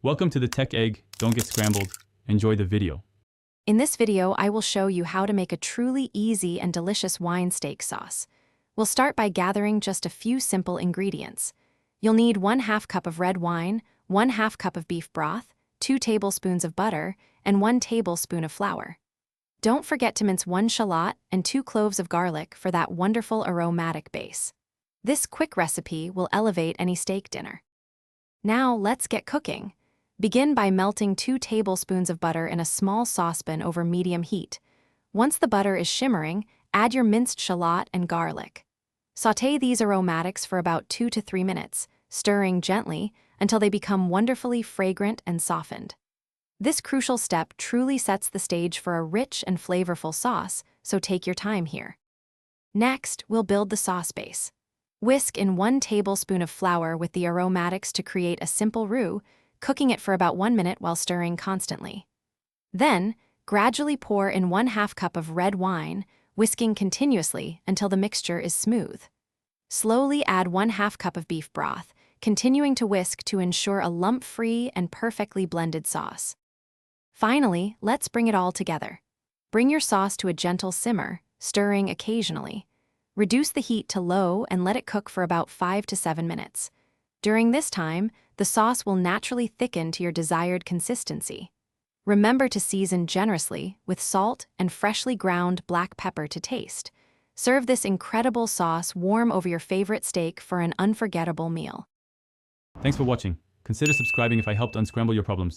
Welcome to the Tech Egg. Don't get scrambled. Enjoy the video. In this video, I will show you how to make a truly easy and delicious wine steak sauce. We'll start by gathering just a few simple ingredients. You'll need 1/2 cup of red wine, 1/2 cup of beef broth, 2 tablespoons of butter, and 1 tablespoon of flour. Don't forget to mince 1 shallot and 2 cloves of garlic for that wonderful aromatic base. This quick recipe will elevate any steak dinner. Now let's get cooking. Begin by melting 2 tablespoons of butter in a small saucepan over medium heat. Once the butter is shimmering, add your minced shallot and garlic. Sauté these aromatics for about 2 to 3 minutes, stirring gently until they become wonderfully fragrant and softened. This crucial step truly sets the stage for a rich and flavorful sauce, so take your time here. Next, we'll build the sauce base. Whisk in 1 tablespoon of flour with the aromatics to create a simple roux, cooking it for about 1 minute while stirring constantly. Then, gradually pour in 1/2 cup of red wine, whisking continuously until the mixture is smooth. Slowly add 1/2 cup of beef broth, continuing to whisk to ensure a lump-free and perfectly blended sauce. Finally, let's bring it all together. Bring your sauce to a gentle simmer, stirring occasionally. Reduce the heat to low and let it cook for about 5 to 7 minutes. During this time, the sauce will naturally thicken to your desired consistency. Remember to season generously with salt and freshly ground black pepper to taste. Serve this incredible sauce warm over your favorite steak for an unforgettable meal. Thanks for watching. Consider subscribing if I helped unscramble your problems.